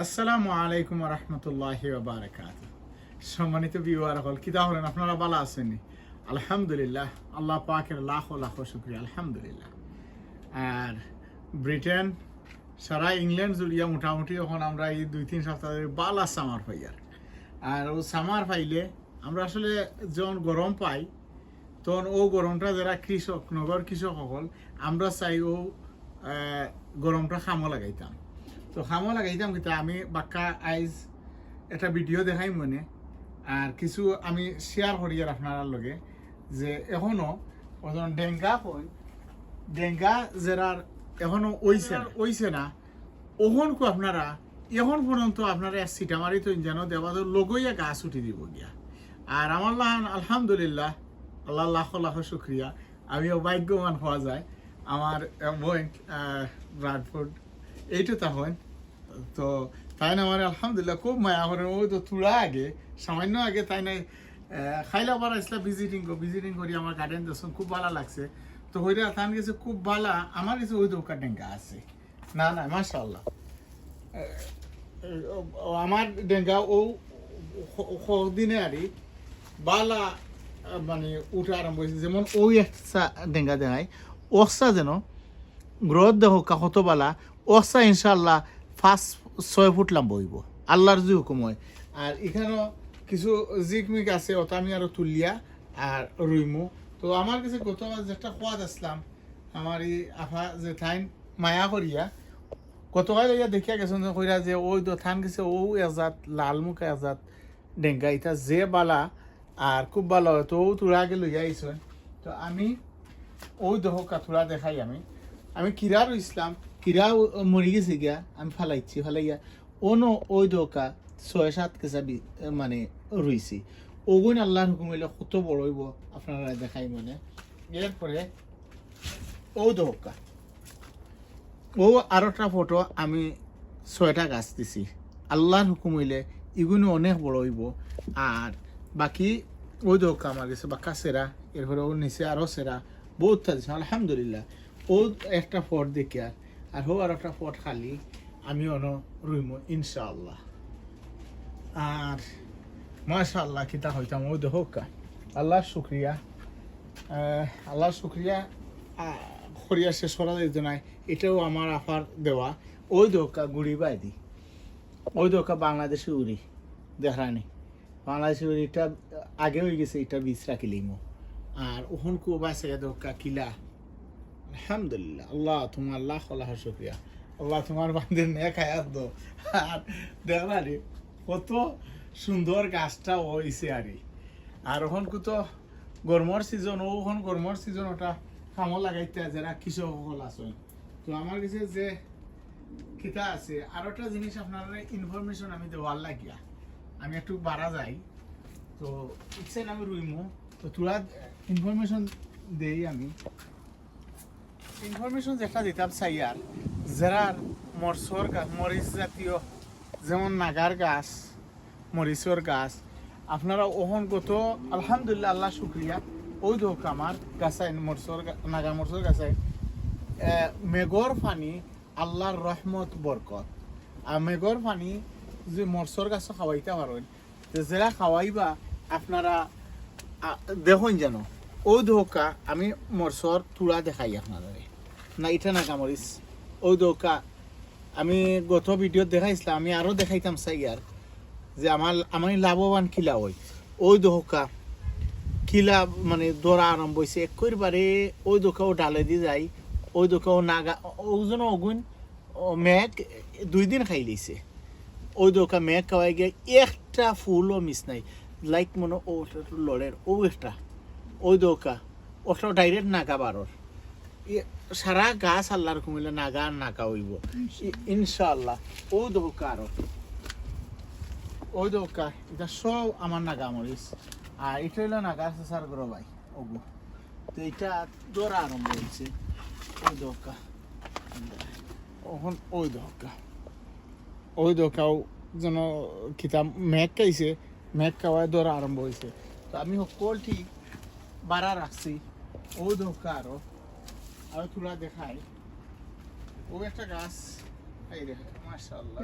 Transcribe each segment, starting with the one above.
আসসালামু আলাইকুম রহমতুল্লাহি বারাকাত। সম্মানিত ভিউয়ার হল কিতা হলেন, আপনারা ভালো আছেন? আলহামদুলিল্লাহ, আল্লাহ পাকের লাখ লাখ শুকরিয়া, আলহামদুলিল্লাহ। আর ব্রিটেন সারা ইংল্যান্ড জুড়িয়া মোটামুটি এখন আমরা এই 2-3 সপ্তাহ ধরে বালা সামার পাই। আর ও সামার পাইলে আমরা আসলে যখন গরম পাই তখন ও গরমটা যারা কৃষক, নগর কৃষক সকল, আমরা চাই ও গরমটা খামো লাগাইতাম। তো খামো লাগাইতাম কিন্তু আমি বাক্কা আইজ একটা ভিডিও দেখাই মনে, আর কিছু আমি শেয়ার করি আর আপনার লগে যে এখনো ওজন ডেঙ্গা কই ডেঙ্গা যারার এখনো ওইছে না ওখন কো আপনারা এখন পর্যন্ত আপনারা সিটামারি তো যেন দেওয়া তো লগইয়া গাছ উঠি দিব গিয়া। আর আমার আলহামদুলিল্লাহ, আল্লাহ লাখ লাখ শুক্রিয়া, আমিও ভাগ্যবান হওয়া যায়। আমার বোন ব্রাডফোর্ড এইটা তখন তো তাই না আমার আলহামদুলিল্লাহ খুব মায়া করে। ওই তো তুলা আগে সামান্য আগে তাই না খাইলা বার আসলা ভিজিটিং করি আমার গার্ডেন দর্শন খুব ভালো লাগছে। তো হইরা তান গেছে খুব ভালো, আমার কাছে ওই দোকান ডেঙ্গা আছে না না মাশাআল্লাহ। আমার ডেঙ্গা ও দিনে আরই বালা মানে উঠে আরম্ভ হয়েছে। যেমন ওই একটা ডেঙ্গা দেখায় ওসা যেন গ্রোথ দেহ কত বালা ওসা ইনশাল্লাহ 5-6 ফুট লাম্ব হইব আল্লাহর যে হুকুম হয়। আর এখানেও কিছু জিকমিক আছে ওটা আমি আরো তুলিয়া আর রুইমু। তো আমার কাছে গতবার যেটা খোয়াদ আসলাম আমার এই আফা যে থাইন মায়া করিয়া গতকাল ইয়া দেখিয়া গেছেন কইরা যে ওই তো থান গেছে ও এজাত লালমুখ এজাত ডেঙ্গা ইটা যে বালা আর খুব ভালো হয়। তো ও তোরা আগে লইয়া আইসেন। তো আমি ওই দহকা তোরা দেখাই আমি কিরা রইছিলাম, কিরা মরি গেছে গিয়া আমি ফালাইয়া অনো ওই দহকা 6-7 কেসা মানে রইছি। ওগুন আল্লাহর হুকুম হইলে কত বড় হইব আপনারা দেখাই মনে। এরপরে ও দহকা ও আরোটা ফটো আমি 6টা গাছ দিছি। আল্লাহর হুকুম হইলে এগুলো অনেক বড় হইব। আর বাকি ওই দোকা আমার গেছে বাক্কা সেরা, এরপরে ওর নিচে আরও সেরা বহুত দিছে আলহামদুলিল্লাহ। ও একটা ফট দেখি আর হো আর একটা ফট খালি আমি অন রুইম ইনশাআল্লাহ। আর মাশাআল্লাহ কিতা হইতাম ওই দোকা আল্লাহর শুক্রিয়া, আল্লাহর শুক্রিয়া করিয়া শেষ করা যেত নাই। এটাও আমার আফার দেওয়া। ওই দোকা গুড়ি বাইদি ওই দোকা বাংলাদেশি উড়ি দেখানি বাংলাদেশি উড়িটা আগে হয়ে গেছে, এটা বীজ রাখিলিমো। আর ওখান কু বাসে দোকা কিলা আলহামদুলিল্লাহ। আল্লাহ তোমার আল্লাহ আল্লাহ শুক্রিয়া, আল্লাহ তোমার বান্ধের নে খায়াত দো। আর দেখলারি কত সুন্দর গাছটা হয়েছে আর ওখান কু তো গরমর সিজন, ওখান গরমর সিজন ওটা কামো লাগাইতে যারা কৃষক সকল আছেন। তো আমার কাছে যে কিতা আছে আর একটা জিনিস আপনার ইনফরমেশন আমি দেওয়ার লাগিয়া আমি একটু বাড়া যাই। তো ইচ্ছেন আমি রুইমু তো তোরা ইনফরমেশন দেই। আমি ইনফরমেশন যেটা দিতাম চাই আর যারা মরিচ জাতীয় যেমন নাগার গাছ, মরিচর গাছ আপনারা ওহন গত আলহামদুলিল্লাহ আল্লাহ শুক্রিয়া ওই দোক আমার গাছায় নাগা মরচর গাছায় মেঘর পানি আল্লাহর রহমত বরকত। আর মেঘর পানি যে মরচর গাছ খাওয়াইতে পারেন যারা খাওয়াইবা আপনারা দেখুন যেন ওই দোকা আমি মরচর তুলা দেখাই আপনারা না এটা নাগা মরিচ ওই দোকা আমি গত ভিডিও দেখাইছিলাম, আমি আরও দেখাইতাম চাই আর যে আমার লাভবান কিলা ওই দোকা কিলা মানে দৌড়া আরম্ভ হয়েছে একবারে ওই দোকাও ডালে দিয়ে যায়। ওই দোকাও নাগা ওজন অগুন মেঘ 2 দিন খাই লিছে। ওই দোকা মেঘ খাওয়াই গিয়ে একটা ফুলও মিস নাই, লাইক মনে ও লড়ের ও একটা ওই দোকা ওটাও ডাইরেক্ট নাগা বারোর সারা গাছ আল্লাহর কমিলে নাগা আর নাগা হইব ইনশাআল্লাহ। ও দোকা আরো ওই দোকা এটা সব আমার নাগা মরিস। আর এটা হইলো নাগা সার গরো ভাই ওগো। তো এটা দৌড়া আরম্ভ হয়েছে ওই দোকা ওখন ওই দোকাও যেন কিতাব মেঘ খাইছে, মেঘ খাওয়ায় দৌড়া আরম্ভ হয়েছে। তো আমি সকল ঠিক বাড়া রাখছি ওই দোকা আরো তুলা দেখাই। ও একটা গাছ এই রে মাশাআল্লাহ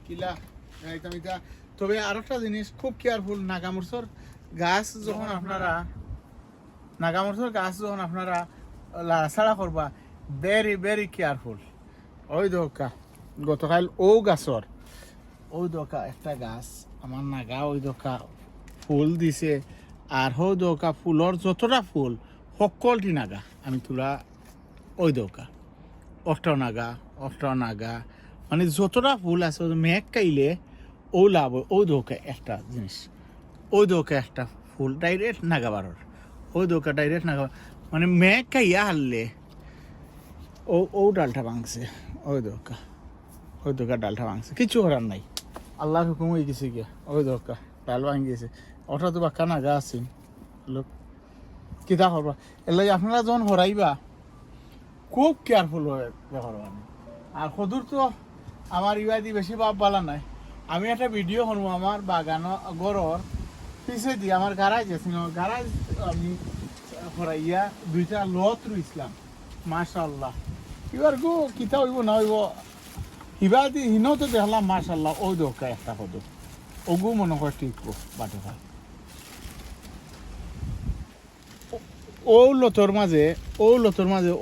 কিলা দেখাইতাম এটা। তবে আর একটা জিনিস খুব কেয়ারফুল, নাগামরসর গাছ যখন আপনারা লাড়াছাড়া করবা, ভেরি ভেরি কেয়ারফুল। ওই দোকা গতকাল গাছর ওই দোকা একটা গাছ আমার নাগা ওই দোকা ফুল দিছে, আর হো দোকা ফুলর যতটা ফুল সকলটি নাগা আমি তোলা ওই দোকা অষ্টাও নাগা মানে যতটা ফুল আছে মেঘ কাইলে ও লাভ ও দোকা একটা জিনিস, ওই দোকা একটা ফুল ডাইরেক্ট নাগাবারর, ওই দোকা ডাইরেক্ট নাগা মানে মেঘ কাইয়া হারলে ও ডালটা ভাঙছে, ওই দোকা ডালটা ভাঙছে, কিছু করার নাই, আল্লাহর হুকুম হয়ে গেছে গিয়া, ওই দোকা ডাল ভাঙি গেছে। ওটা তো বাক্কা নাগা আছেন লোক কিতা করবা। এর লাগে আপনারা যখন হরাইবা খুব কেয়ারফুল হয়ে করবা। আর সদূর তো আমার ইবাদি বেশি বাপ বালা নাই, আমি একটা ভিডিও করবো আমার বাগান গড়র পিছে দিয়ে আমার গারাজ আছে, গারাজ আমি হরাইয়া দুইটা লত রইছিলাম মাশাআল্লাহ। এবার গো কিতা হইব না হইব ইবাদি হিনও তো দেখলাম মাশাআল্লাহ ওই দোকা একটা কদু ওগু মনে হয় ঠিক বাটে ভাই। ও লতর মাঝে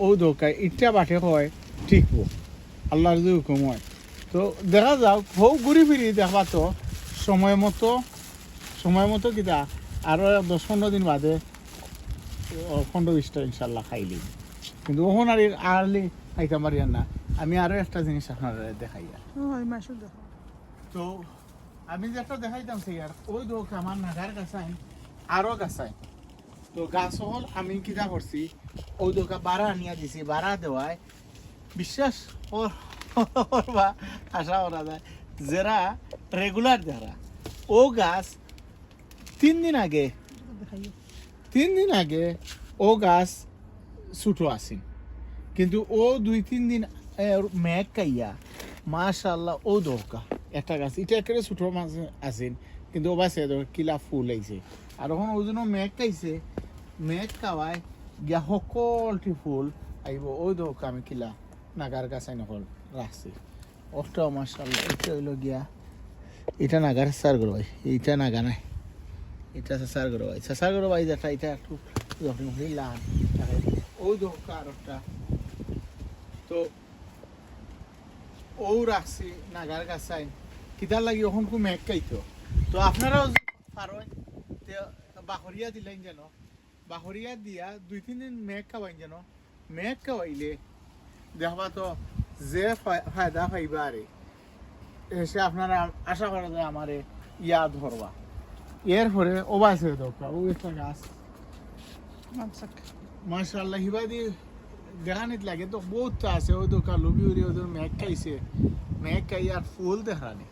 ও দোকায় ইটা বাটে হয় ঠিকবো আল্লাহর যে হুকুম হয়। তো দেখা যাও হৌ ঘুরি ফিরি দেখবা তো সময় মতো কিতা আরো 10-15 দিন বাদে 15-20টা ইনশাল্লাহ খাইলি। কিন্তু ওখান আর আর্লি খাইতে পারি না। আমি আরো একটা জিনিস আপনারা দেখাই আর তো আমি যেটা দেখাইতাম সেই আর ওই দোক আমার নাগার গাছাই আরো গাছাই। তো গাছ হল আমি কিতা করছি ওই দোকা বাড়া আনিয়া দিছি, বাড়া দেওয়ায় বিশ্বাস করবা আশা করা যায় যারা রেগুলার যারা ও গাছ 3 দিন আগে ও গাছ ছোটো আসিন, কিন্তু ও 2-3 দিন মেঘ কাইয়া মাশাআল্লাহ ও দোকা একটা গাছ এটা একেবারে ছোটো মাছ আসিন, কিন্তু ও বাসে কিলা ফুল আইছে। আর ওখানে ওই জন্য মেঘ খাইছে, মেঘ খাওয়ায় গিয়া সকলটি ফুল আইব ওই দোকা আমি কিলা নাগার গাছ নকল রাখছি। ওটাও মাশাআল্লাহ এটা হইল গিয়া এটা নাগার সার গরো ভাই, এইটা নাগা নাই, এটা সার গরো ভাই যেটা এটা একটু লাল ওই দোকা আর একটা। তো ও রাখছি নাগার গাছাই কিতার লাগি ওখান খুব মেঘ খাইতো। তো আপনারাও পারেন বাহরিয়া দিলেন যেন, বাহরিয়া দিয়া 2-3 দিন মেঘ খাওয়াইন যেন, মেঘ খাওয়াইলে দেখবা তো যে ফায়দা পাইবা আরে এসে আপনারা আশা করা যায় আমারে ইয়াদ ধরবা। এরপরে ওবাইছে দরকার ও একটা গাছ মাশাআল্লাহ হিবাদি দেখানিত লাগে তো বহুত আছে ওই দোকান লবি উড়ি ওদের মেঘ খাইছে, মেঘ খাই আর ফুল দেখানি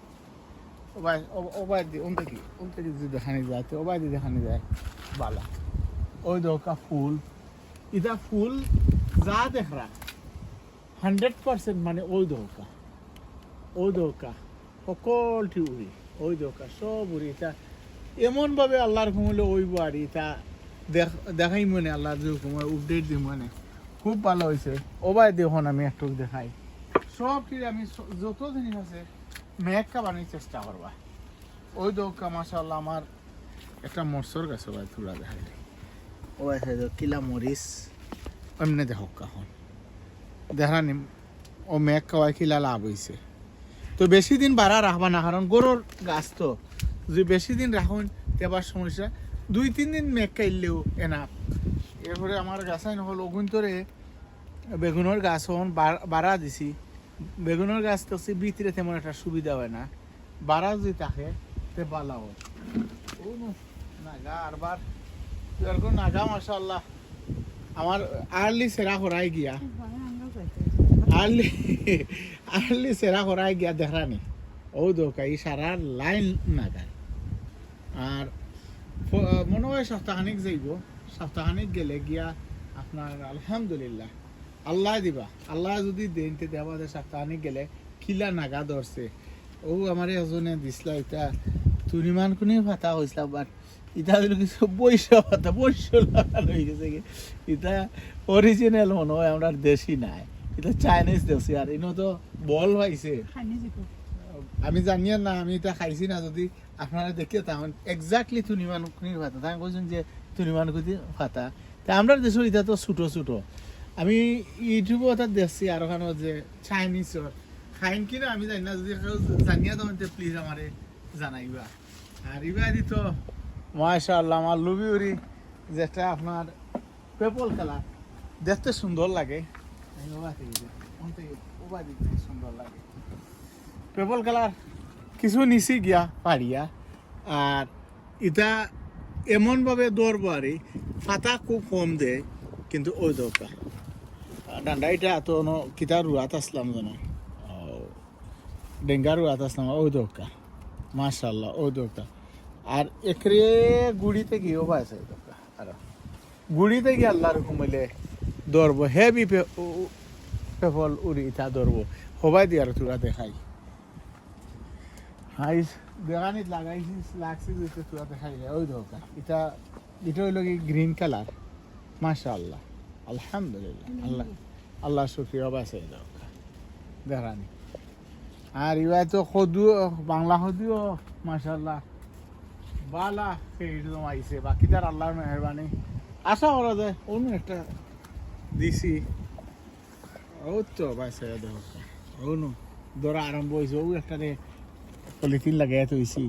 ওবাই যদি দেখানি যায় তো ওবাই দিয়ে দেখানি যায় বালা ওই দোকা ফুল এটা ফুল যা দেখরা 100% মানে ওই দোকা সকলটি উড়ি ওই দোকা সব উড়ি। এটা এমনভাবে আল্লাহর হুকুমলে ওইব আর এটা দেখাই মনে আল্লাহর যে হুকুম আপডেট দিই মানে খুব ভালো হয়েছে। ওবাই দেখুন আমি একটু দেখাই সবটি আমি যত জিনিস আছে মেঘকা বানিয়ে চেষ্টা করবা। ওই দোকা মাশাআল্লাহ আমার একটা মরসর গাছ ওবাই তুলা দেখাই ওবাই কিলা মরিচ এমনি দেখো কাহন দেখানি ও মেঘ খাওয়াই কিলা লাভ হয়েছে। তো বেশি দিন বাড়া রাখবা না, কারণ গরুর গাছ তো যদি বেশি দিন রাখুন তেবার সমস্যা, 2-3 দিন মেঘ খাইলেও এনা। এরপরে আমার গাছাই নহল অগুন্তরে বেগুনের গাছ হন বাড়া দিছি, বেগুনের গাছ তো ভিতরে তেমন একটা সুবিধা হয় না, বাড়া যদি থাকে তে বালা হয়। ও নাগা আরবার এরকম নাগা মাশাআল্লাহ আমার আর্লি সেরা করাই গিয়া আর্লি সেরা করাই গিয়া দেখানি ও দোকা এই সারা লাইন নাগার। আর মনে হয় সপ্তাহখানিক যাইব, সপ্তাহখানিক গেলে গিয়া আপনার আলহামদুলিল্লাহ আল্লাহ দিবা, আল্লাহ যদি দেনতে দেওয়া যায় সপ্তাহখানিক গেলে কিলা নাগা ধরছে। ও আমার এজনে দিছিলা এটা তুনিমান কোনি ফাটা হয়েছিল, বাট এটা হইল কিছু বৈশা ফাটা লাগানো হয়ে গেছে কি এটা অরিজিনাল মনে হয় আমরা দেশি নাই, এটা চাইনিজ দেশি। আর ইনো তো বল পাইছে আমি জানি না, আমি এটা খাইছি না, যদি আপনারা দেখে তখন এক্স্যাক্টলি তুনি মানুষের ভাতা তাই কইছেন যে তুনি মানুষের ভাতা তা আমরা দেশের এটা তো ছোটো ছোটো। আমি ইউটিউবে ওটা দেখছি আর ওখানে যে চাইনিজর খাইন কিনা আমি জানি না, যদি কেউ জানিয়া তখন প্লিজ আমারে জানাইবা। আর ইবা দিত মাশাআল্লাহ আমার লুবি উড়ি যেটা আপনার পেপল কালার দেখতে সুন্দর লাগে, সুন্দর লাগে পেপল কালার কিছু নিছি গিয়া পাড়িয়া। আর এটা এমনভাবে দৌড়বো আর পাতা খুব কম দেয় কিন্তু ওই দরকার ডান্ডা এটা এত কিতা রুয়াত আসলাম যেন ডেঙ্গা রুয়াত আসলাম ওই দরকার মাশাআল্লাহ ওই দরকার। আর একরে গুড়িতে গিয়েও পাইছে দরকার আর গুড়িতে গিয়ে আল্লাহর হুকুমলে দৌড়বো হেভি পেপল উড়ি ইটা দৌড়বো সবাই দিয়ে আর তোরা দেখাই হাই দেখানিত লাগাইছিস লাগছি যে তোরা দেখাই ওই দরকার এটা এটা হইল কি গ্রিন কালার মাশাআল্লাহ আলহামদুলিল্লাহ আল্লাহ আল্লাহ শুকরিয়া বাসে দরকার দেখানি। আর ইবাই তো সদুও বাংলা সদুও মাশাআল্লাহ বালা সেইরকম আইছে বাকি তার আল্লাহর মেহরবানি আশা করা যায় অন্য একটা দিছি ও তো বাসে দরকার ও ধরা আরম্ভ হয়েছে ও একটা পলিথিন লাগাই তৈছি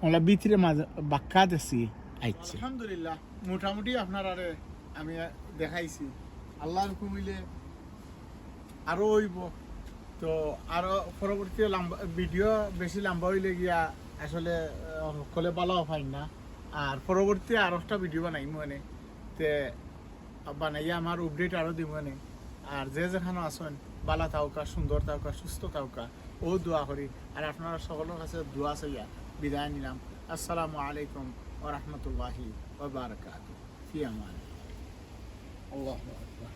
আমরা ভিতরে মাঝে বাক্কা দিছি আইছে আলহামদুলিল্লাহ মোটামুটি আপনার আরে আমি দেখাইছি আল্লাহর হুকুমিলে আরো হইব। তো আরো পরবর্তী ভিডিও বেশি লম্বা হইলে গিয়া আসলে সকলে ভালো পাই না। আর পরবর্তী আরো একটা ভিডিও বানাই মানে তে বানাইয়া আমার আপডেট আরো দিব মানে। আর যে যেখানে আসেন বালা থাকা সুন্দর থাকা সুস্থ থাকা ও দোয়া করি। আর আপনারা সকলের কাছে দোয়া চাইয়া বিদায় নিলাম। আসসালামু আলাইকুম ওয়া রাহমাতুল্লাহি ওয়া বারাকাতুহু ফি আমান আল্লাহু আকবার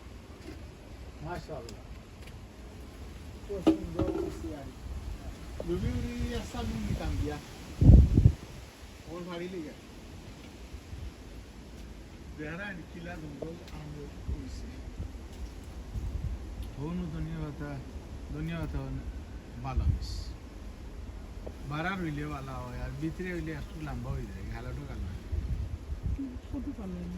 মাশাআল্লাহ তো সুন্দর সিয়ারি লুবিউরি আসালু নিতাম্বিয়া ওর ভারী লিগা বেহারা নিকিলা দুগল আমো কইছে হনু ধন্যবাদ ভালো মিস বাড়ার হইলে ভালো হয় আর ভিতরে হইলে একটু লম্বা হয়ে যায় গালাটো গালা কত পারলেন